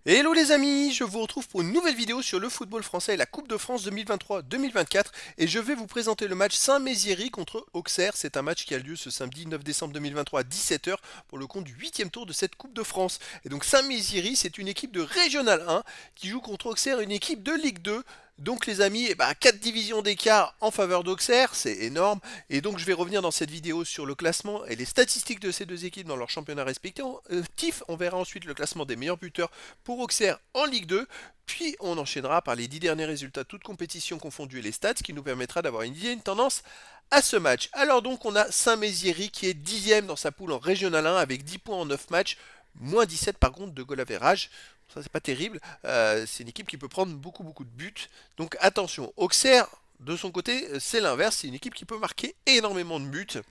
Hello les amis, je vous retrouve pour une nouvelle vidéo sur le football français et la Coupe de France 2023-2024 et je vais vous présenter le match Saint-Méziéry contre Auxerre. C'est un match qui a lieu ce samedi 9 décembre 2023 à 17 h pour le compte du 8e tour de cette Coupe de France. Et donc Saint-Méziéry, c'est une équipe de Régional 1 qui joue contre Auxerre, une équipe de Ligue 2. Donc les amis, 4 divisions d'écart en faveur d'Auxerre, c'est énorme. Et donc je vais revenir dans cette vidéo sur le classement et les statistiques de ces deux équipes dans leur championnat respectif. On verra ensuite le classement des meilleurs buteurs pour Auxerre en Ligue 2, puis on enchaînera par les 10 derniers résultats toutes compétitions confondues et les stats, ce qui nous permettra d'avoir une idée, une tendance à ce match. Alors donc on a Saint-Méziéry qui est 10e dans sa poule en Régional 1 avec 10 points en 9 matchs, moins 17 par contre de goal average. Ça c'est pas terrible, c'est une équipe qui peut prendre beaucoup de buts. Donc attention, Auxerre de son côté c'est l'inverse, c'est une équipe qui peut marquer énormément de buts.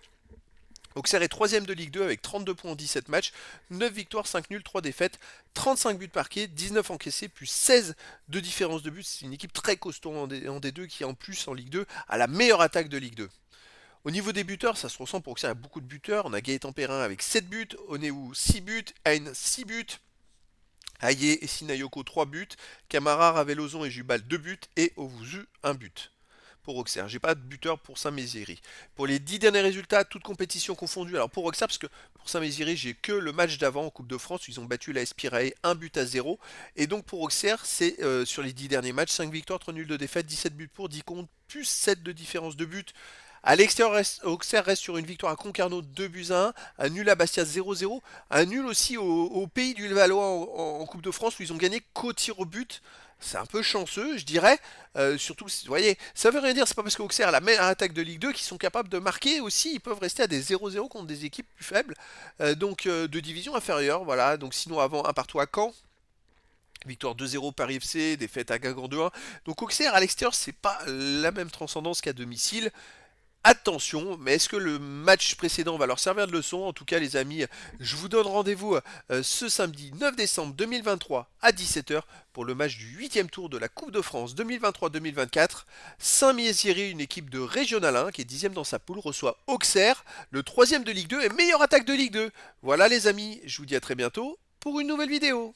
Auxerre est 3ème de Ligue 2 avec 32 points en 17 matchs, 9 victoires, 5 nuls, 3 défaites, 35 buts marqués, 19 encaissés, plus 16 de différence de buts. C'est une équipe très costaud en D2 qui en plus en Ligue 2 a la meilleure attaque de Ligue 2. Au niveau des buteurs, ça se ressent pour Auxerre, il y a beaucoup de buteurs. On a Gaëtan Perrin avec 7 buts, Oneu 6 buts, Hein 6 buts, Aye et Sinayoko 3 buts, Camara, Ravelozon et Jubal 2 buts et Owusu 1 but pour Auxerre. J'ai pas de buteur pour Saint-Méziéry. Pour les 10 derniers résultats, toutes compétitions confondues. Alors pour Auxerre, parce que pour Saint-Méziéry, j'ai que le match d'avant en Coupe de France, où ils ont battu la Espirae 1 but à 0. Et donc pour Auxerre, c'est sur les 10 derniers matchs, 5 victoires, 3 nuls de défaite, 17 buts pour, 10 contre, plus 7 de différence de but. À l'extérieur, Auxerre reste sur une victoire à Concarneau 2 buts à 1, un nul à Bastia 0-0, un nul aussi au pays du Levallois en Coupe de France où ils ont gagné qu'au tir au but. C'est un peu chanceux, je dirais. Surtout, vous voyez, ça veut rien dire. C'est pas parce qu'Auxerre a la meilleure attaque de Ligue 2 qu'ils sont capables de marquer aussi. Ils peuvent rester à des 0-0 contre des équipes plus faibles, de division inférieure. Voilà. Donc sinon, avant, un partout à Caen. Victoire 2-0 Paris FC, défaite à Guingamp 2-1. Donc Auxerre à l'extérieur, c'est pas la même transcendance qu'à domicile. Attention, mais est-ce que le match précédent va leur servir de leçon? En tout cas, les amis, je vous donne rendez-vous ce samedi 9 décembre 2023 à 17 h pour le match du 8e tour de la Coupe de France 2023-2024. Saint-Méziéry, une équipe de Régional 1 qui est 10e dans sa poule, reçoit Auxerre, le 3e de Ligue 2 et meilleure attaque de Ligue 2. Voilà les amis, je vous dis à très bientôt pour une nouvelle vidéo.